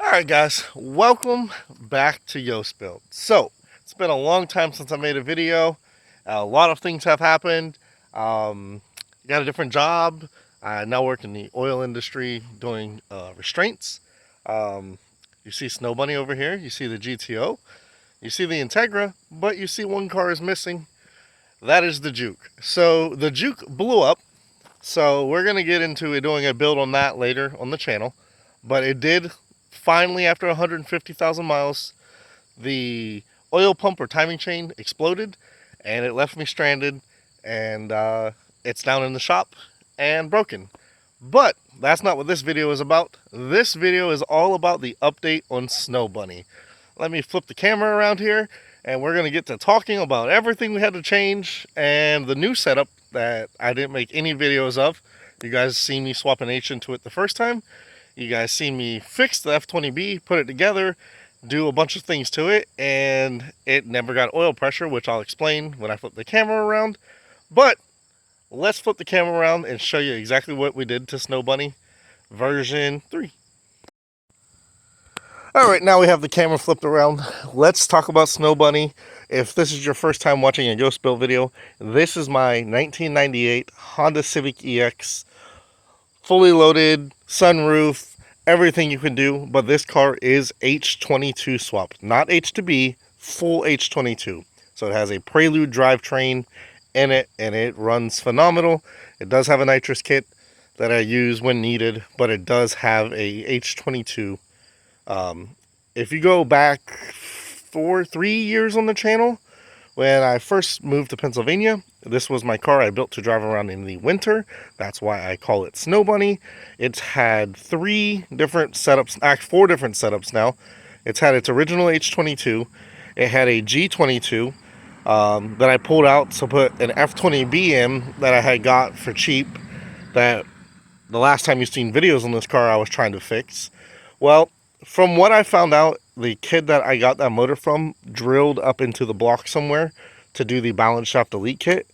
Alright guys, welcome back to Yoast Build. So, it's been a long time since I made a video. A lot of things have happened. Got a different job. I now work in the oil industry doing restraints. You see snowbunny over here. You see the GTO. You see the Integra. But you see one car is missing. That is the Juke. So, the Juke blew up. So, we're going to get into doing a build on that later on the channel. But it did finally, after 150,000 miles, the oil pump or timing chain exploded and it left me stranded, and it's down in the shop and broken. But that's not what this video is about. This video is all about the update on snowbunny. Let me flip the camera around here and we're going to get to talking about everything we had to change and the new setup that I didn't make any videos of. You guys see me swap an H into it the first time. You guys see me fix the F20B, put it together, do a bunch of things to it, and it never got oil pressure, which I'll explain when I flip the camera around. But let's flip the camera around and show you exactly what we did to snowbunny version 3. Alright, now we have the camera flipped around. Let's talk about snowbunny. If this is your first time watching a Yoast Build video, this is my 1998 Honda Civic EX. Fully loaded, sunroof, everything you can do, but this car is H22 swapped, not H2B, full H22. So it has a Prelude drivetrain in it, and it runs phenomenal. It does have a nitrous kit that I use when needed, but it does have a H22. If you go back 3 years on the channel, when I first moved to Pennsylvania, this was my car I built to drive around in the winter. That's why I call it Snowbunny. It's had 3 different setups, actually 4 different setups now. It's had its original H22. It had a G22 that I pulled out to put an F20B in that I had got for cheap, that the last time you've seen videos on this car I was trying to fix. Well, from what I found out, the kid that I got that motor from drilled up into the block somewhere to do the balance shaft delete kit,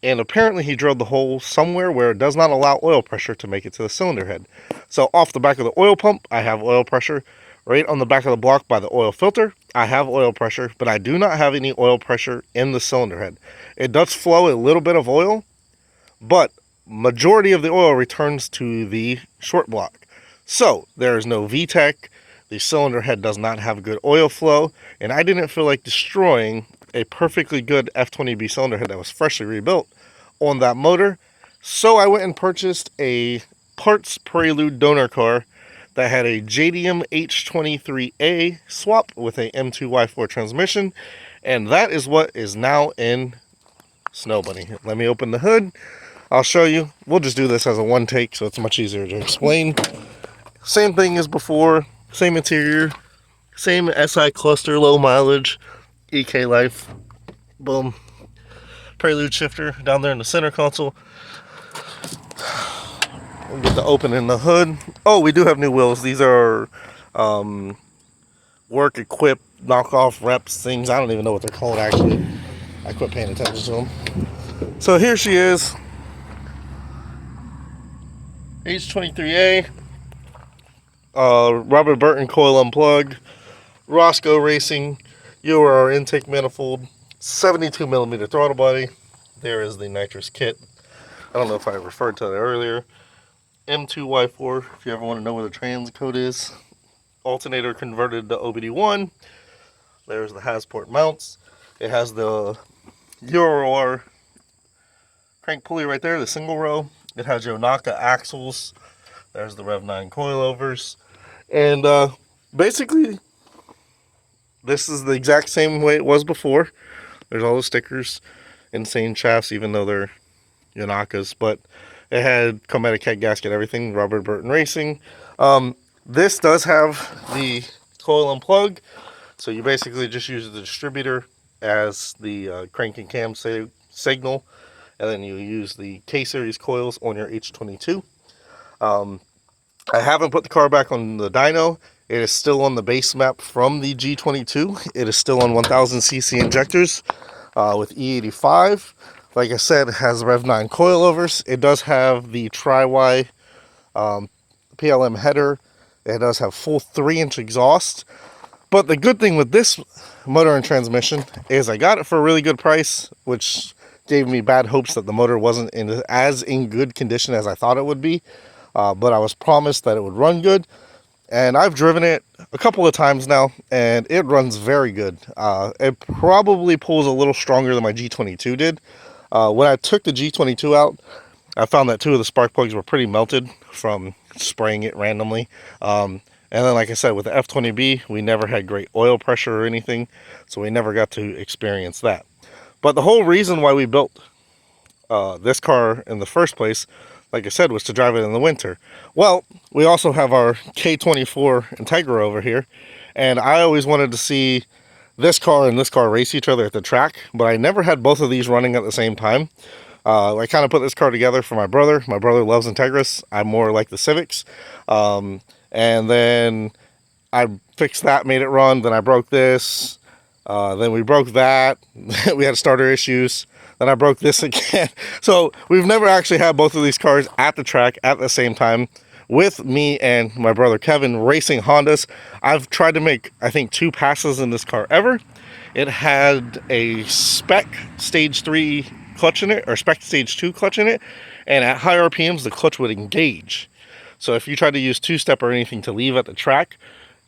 and apparently he drilled the hole somewhere where it does not allow oil pressure to make it to the cylinder head. So off the back of the oil pump, I have oil pressure. Right on the back of the block by the oil filter, I have oil pressure, but I do not have any oil pressure in the cylinder head. It does flow a little bit of oil, but majority of the oil returns to the short block. So there is no VTEC. The cylinder head does not have good oil flow, and I didn't feel like destroying a perfectly good F20B cylinder head that was freshly rebuilt on that motor. So I went and purchased a parts Prelude donor car that had a JDM h23a swap with a M2Y4 transmission, and that is what is now in snowbunny. Let me open the hood. I'll show you. We'll just do this as a one take so it's much easier to explain. Same thing as before. Same interior, same SI cluster, low mileage, EK life, boom. Prelude shifter down there in the center console. We'll get the open in the hood. Oh, we do have new wheels. These are work equipped knockoff reps things. I don't even know what they're called actually. I quit paying attention to them. So here she is, H23a. Robert Burton coil unplug, Roscoe Racing, UR intake manifold, 72mm throttle body. There is the nitrous kit. I don't know if I referred to that earlier. M2Y4, if you ever want to know where the trans code is. Alternator converted to OBD1. There's the Hasport mounts. It has the UR crank pulley right there, the single row. It has Yonaka axles. There's the Rev 9 coilovers. And basically, this is the exact same way it was before. There's all the stickers, insane shafts, even though they're Yonakas. But it had Cometic head gasket, everything, Robert Burton Racing. This does have the coil unplug. So you basically just use the distributor as the crank and cam signal. And then you use the K-series coils on your H22. I haven't put the car back on the dyno. It is still on the base map from the G22. It is still on 1000cc injectors with E85. Like I said, it has Rev 9 coilovers. It does have the Tri-Y PLM header It does have full 3-inch exhaust. But the good thing with this motor and transmission is I got it for a really good price, which gave me bad hopes that the motor wasn't in good condition as I thought it would be. But I was promised that it would run good. And I've driven it a couple of times now, and it runs very good. It probably pulls a little stronger than my G22 did. When I took the G22 out, I found that 2 of the spark plugs were pretty melted from spraying it randomly. And then, like I said, with the F20B, we never had great oil pressure or anything, so we never got to experience that. But the whole reason why we built this car in the first place, like I said, was to drive it in the winter. Well, we also have our K24 Integra over here, and I always wanted to see this car and this car race each other at the track, but I never had both of these running at the same time. I kind of put this car together for my brother. My brother loves Integras. I'm more like the Civics. And then I fixed that, made it run. Then I broke this. Then we broke that. We had starter issues. Then I broke this again. So we've never actually had both of these cars at the track at the same time with me and my brother Kevin racing Hondas. I've tried to make, I think, 2 passes in this car ever. It had a spec stage 3 clutch in it, or spec stage 2 clutch in it, and at high RPMs the clutch would engage. So if you tried to use 2-step or anything to leave at the track,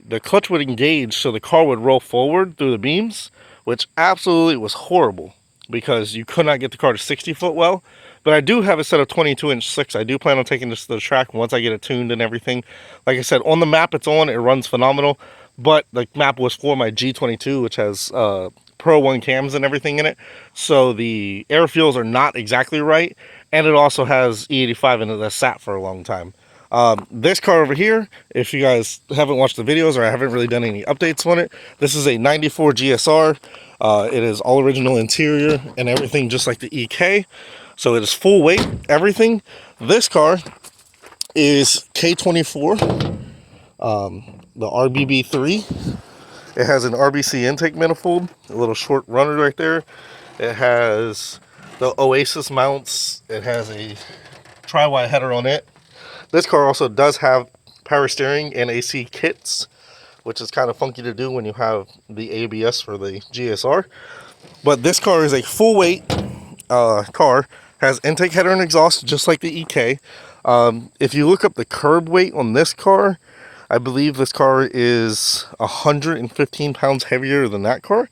the clutch would engage, so the car would roll forward through the beams, which absolutely was horrible because you could not get the car to 60 foot well. But I do have a set of 22-inch slicks. I do plan on taking this to the track once I get it tuned and everything. Like I said, on the map it's on, it runs phenomenal, but the map was for my G22, which has Pro 1 cams and everything in it, so the air fuels are not exactly right, and it also has E85 in it that sat for a long time. This car over here, if you guys haven't watched the videos or I haven't really done any updates on it, this is a 94 GSR. It is all original interior and everything, just like the EK, so it is full weight, everything. This car is K24, the RBB3. It has an RBC intake manifold, a little short runner right there. It has the Oasis mounts. It has a tri-Y header on it. This car also does have power steering and AC kits, which is kind of funky to do when you have the ABS for the GSR. But this car is a full weight car, has intake header and exhaust just like the EK. If you look up the curb weight on this car, I believe this car is 115 pounds heavier than that car.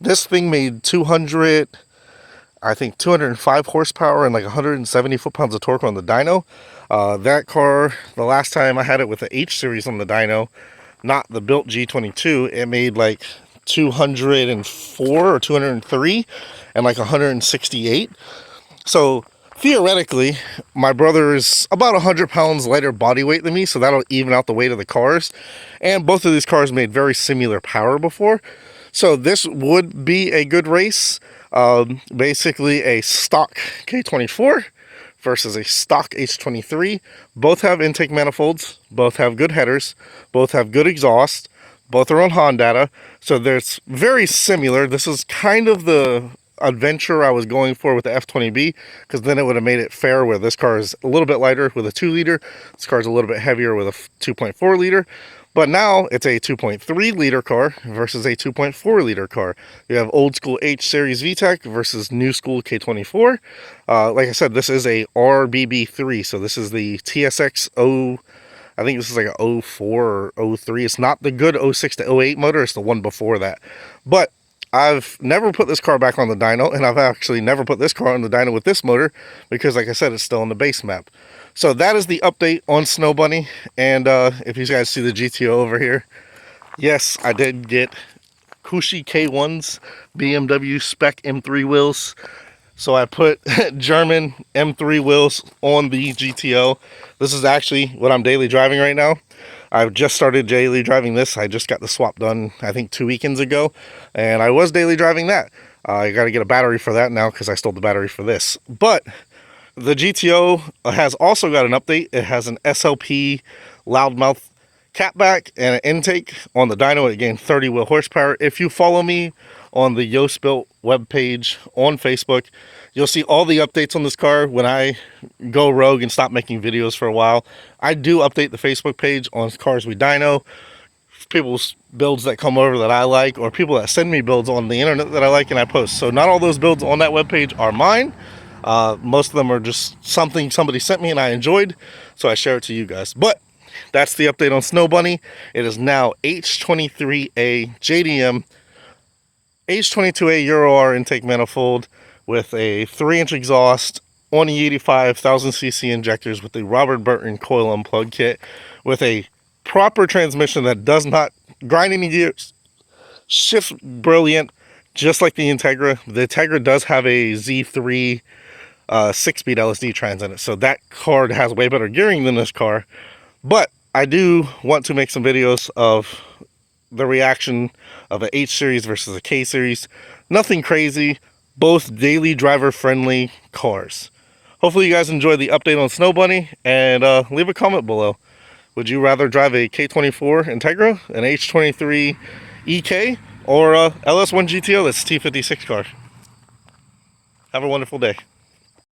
This thing made 205 horsepower and like 170 foot-pounds of torque on the dyno. That car, the last time I had it with the H series on the dyno, not the built G22, it made like 204 or 203 and like 168. So theoretically, my brother is about 100 pounds lighter body weight than me, so that'll even out the weight of the cars. And both of these cars made very similar power before, so this would be a good race. Basically a stock K24 versus a stock H23. Both have intake manifolds, both have good headers, both have good exhaust, both are on Honda, so they're very similar. This is kind of the adventure I was going for with the F20B, because then it would have made it fair where this car is a little bit lighter with a 2-liter, this car is a little bit heavier with a 2.4 liter, but now it's a 2.3 liter car versus a 2.4 liter car. You have old school H series VTEC versus new school K24. Like I said, this is a RBB3, so this is the TSX 0, I think this is like a 04 or 03. It's not the good 06 to 08 motor, it's the one before that. But I've never put this car back on the dyno, and I've actually never put this car on the dyno with this motor because, like I said, it's still on the base map. So that is the update on snowbunny. And if you guys see the GTO over here, yes, I did get Kushi K1's BMW spec M3 wheels. So I put German M3 wheels on the GTO. This is actually what I'm daily driving right now. I've just started daily driving this. I just got the swap done, I think 2 weekends ago, and I was daily driving that. I got to get a battery for that now because I stole the battery for this. But the GTO has also got an update. It has an SLP loudmouth catback and an intake on the dyno. It gained 30 wheel horsepower. If you follow me on the Yoast Built webpage on Facebook. You'll see all the updates on this car when I go rogue and stop making videos for a while. I do update the Facebook page on Cars We Dyno, people's builds that come over that I like, or people that send me builds on the internet that I like and I post. So not all those builds on that webpage are mine. Most of them are just something somebody sent me and I enjoyed, so I share it to you guys. But that's the update on Snowbunny. It is now H23a JDM, H23a Euro R intake manifold with a 3-inch exhaust on the E85 1000cc injectors with the Robert Burton coil unplug kit with a proper transmission that does not grind any gears. Shifts brilliant, just like the Integra. The Integra does have a Z3 6-speed LSD trans in it, so that car has way better gearing than this car. But I do want to make some videos of the reaction of an H series versus a K series. Nothing crazy, both daily driver friendly cars. Hopefully you guys enjoyed the update on Snowbunny, and leave a comment below. Would you rather drive a K24 Integra, an H23 EK, or a LS1 GTO that's T56 car? Have a wonderful day.